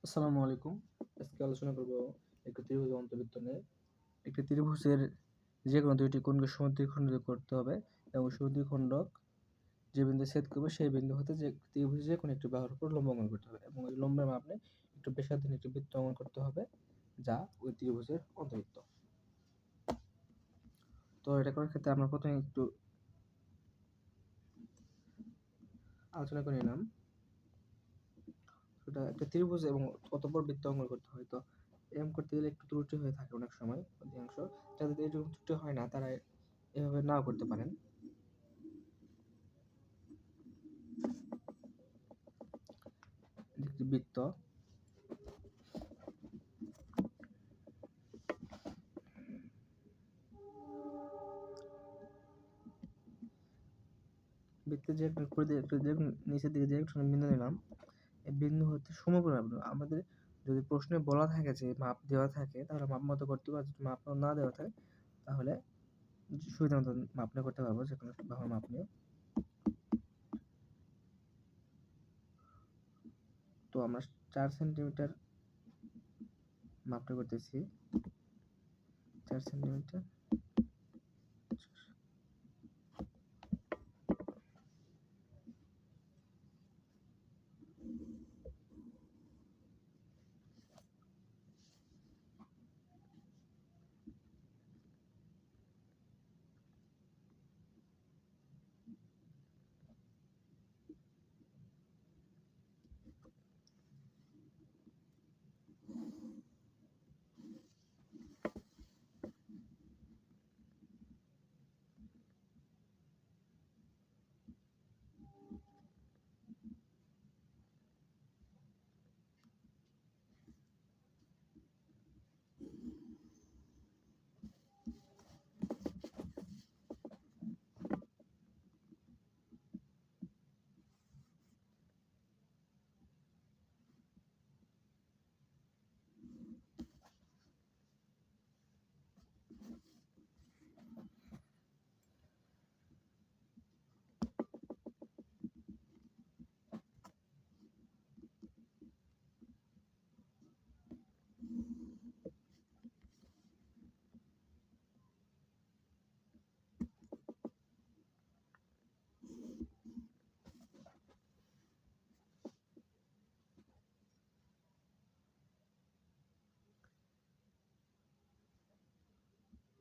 আসসালামু আলাইকুম। আজকে আলোচনা করব একটি ত্রিভুজের অন্তবৃত্ত নিয়ে। একটি ত্রিভুজের যে কোনো দুইটি কোণকে সমদ্বিখণ্ডিত করতে হবে এবং সমদ্বিখণ্ডক যে বিন্দু ছেদ করবে সেই বিন্দু হতে যে ত্রিভুজের যে কোনো একটি বাহুর উপর লম্ব অঙ্কন করতে হবে এবং ওই লম্বের মাপে একটু ব্যাসার্ধহীন একটি বৃত্ত অঙ্কন করতে হবে যা ওই ত্রিভুজের অন্তবৃত্ত। তো এটা করার ক্ষেত্রে আমরা প্রথমে একটু আলোচনা করে নিলাম। এটা একটা ত্রিভুজ এবং অতঃপর বৃত্ত অঙ্কন করতে হয়। তো এরকম করতে গেলে একটু ত্রুটি হয়ে থাকে অনেক সময়, অধিকাংশ যাদের এরকম ত্রুটি হয় না তারা এভাবে নাও করতে পারেন। একটি বৃত্ত, বৃত্তের যে নিচের দিকে যে একটা বিন্দু নিলাম, এই বিন্দু হতে সমপরিমাণ আমাদের যদি প্রশ্নে বলা থাকে যে মাপ দেওয়া থাকে তাহলে মাপ মতো করতে পারবো, যদি মাপ না দেওয়া থাকে তাহলে সুবিধা মতো মাপ নিয়ে করতে পারবো, যে কোনো বাহুর মাপ নিয়ে। তো আমরা 4 সেন্টিমিটার মাপটা করতেছি, 4 সেন্টিমিটার।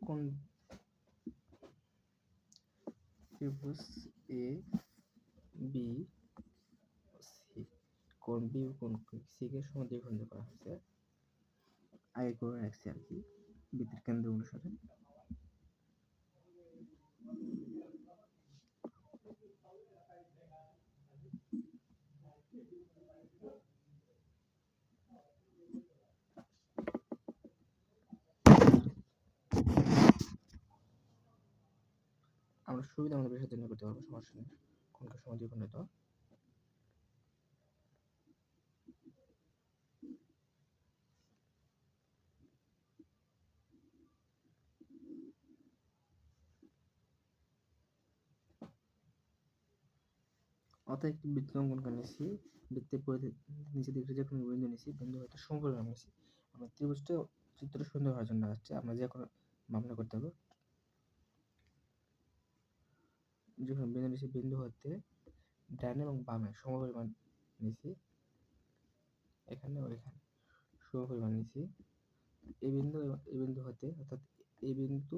কোন ত্রিভুজ এ বি সি, কোন বি ও কোন সি কে সমদ্বিখণ্ড করা হয়েছে, আগে করে রাখছি আর কি বৃত্তের কেন্দ্র অনুসারে। আমরা সুবিধা মতো ব্যাসার্ধ নির্ণয় করতে পারবো, সমস্যা নেই। কোনকে সমদ্বিখণ্ডিত, অতএব একটি বৃত্ত অঙ্কন করে নিয়েছি, বৃত্তের নিচের দিকে যে কোনো বিন্দু নিয়েছি, বিন্দু হয়তো সমপরিমাণ নিয়েছি। আমরা ত্রিভুজটা চিত্র সুন্দর হওয়ার জন্য আসছে, আমরা যে কোনো মামলা করতে হবে। যখন বিন্দু নিয়েছি, বিন্দু হতে ডানে এবং বামে সমপরিমাণ নিয়েছি, এখানে ও এখানে সমপরিমাণ নিয়েছি। এই বিন্দু এবং এই বিন্দু হতে, অর্থাৎ এই বিন্দু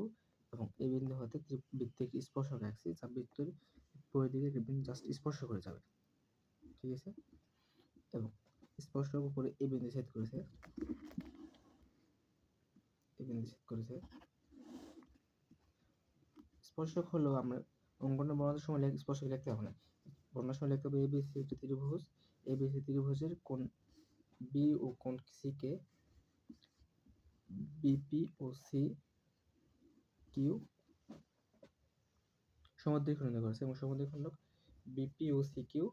এবং এই বিন্দু হতে বৃত্তকে স্পর্শক রাখছি, যা বৃত্তের পরিধিকে বিন্দু জাস্ট স্পর্শ করে যাবে, ঠিক আছে। এবং স্পর্শক উপরে এই বিন্দু ছেদ করেছে, এই বিন্দু ছেদ করেছে। স্পর্শক হলো, আমরা অঙ্কনে বর্ণনার সময় স্পর্শক লিখতে হবে না, বর্ণনার সময় লিখতে হবে এবিসি একটি ত্রিভুজ, এবিসি ত্রিভুজের কোণ বি ও কোণ সি কে বিপি ও সি কিউ সমদ্বিখণ্ডিত করেছে এবং সমদ্বিখণ্ডক বিপি ও সি কিউ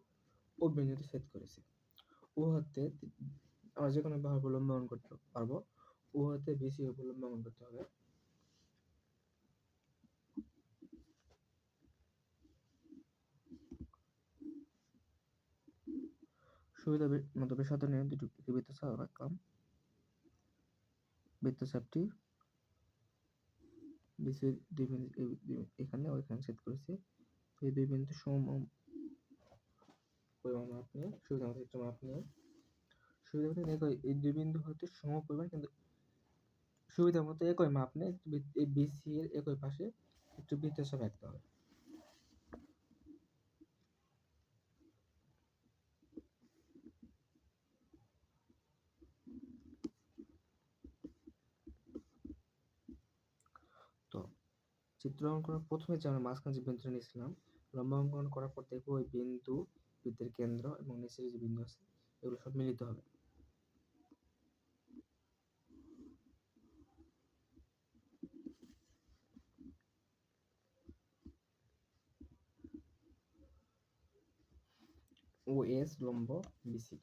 ও বিন্দুতে ছেদ করেছে। ও হতে আমরা যে কোনো বাহুর উপর লম্ব অঙ্কন করতে পারবো, ও হতে বিসি এর উপর লম্ব অঙ্কন করতে হবে। সুবিধা মতো ব্যাসার্ধ নিয়ে একটি বৃত্তচাপ আঁকলাম। বৃত্তচাপটি বিসির দুই বিন্দু এখানে ও এখানে ছেদ করেছে। এই দুই বিন্দু সম পরিমাণ মাপ নিয়ে সুবিধা মতো একটু মাপ নিয়ে এই দুই বিন্দু হতে সম পরিমাণ কিন্তু সুবিধা মতো একই মাপ নিয়ে এই বিসি এর একই পাশে একটু বৃত্তচাপ আঁকতে হবে। তো চিত্র অঙ্কন প্রথমে যে আমরা মাঝখানে যে বিন্দুটা নিয়েছিলাম, লম্ব অঙ্কন করার পর দেখবো ওই বিন্দু, বৃত্তের কেন্দ্র এবং নিচের যে বিন্দু আছে এগুলো সব মিলিত হবে। ও এস লম্ব বিসি।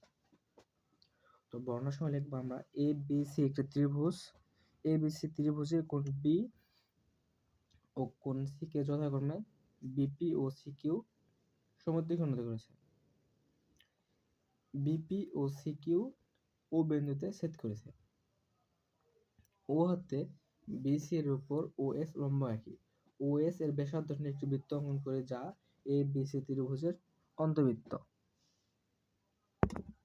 তো বর্ণনার সময় লিখবো আমরা এ বি সি একটা ত্রিভুজ, এ বি সি ত্রিভুজের কোণ বি ও কোণ সি কে যথাক্রমে বিপি ও সি কিউ সমদ্বিখণ্ডিত উন্নত করেছে। বিপি ও সি কিউ ও বিন্দুতে ছেদ করেছে। ও হতে বিসি এর উপর ও এস লম্ব আঁকি। ও এস এর ব্যাসার্ধ নিয়ে একটি বৃত্ত অঙ্কন করে যা এ বি সি ত্রিভুজের অন্তর্বৃত্ত।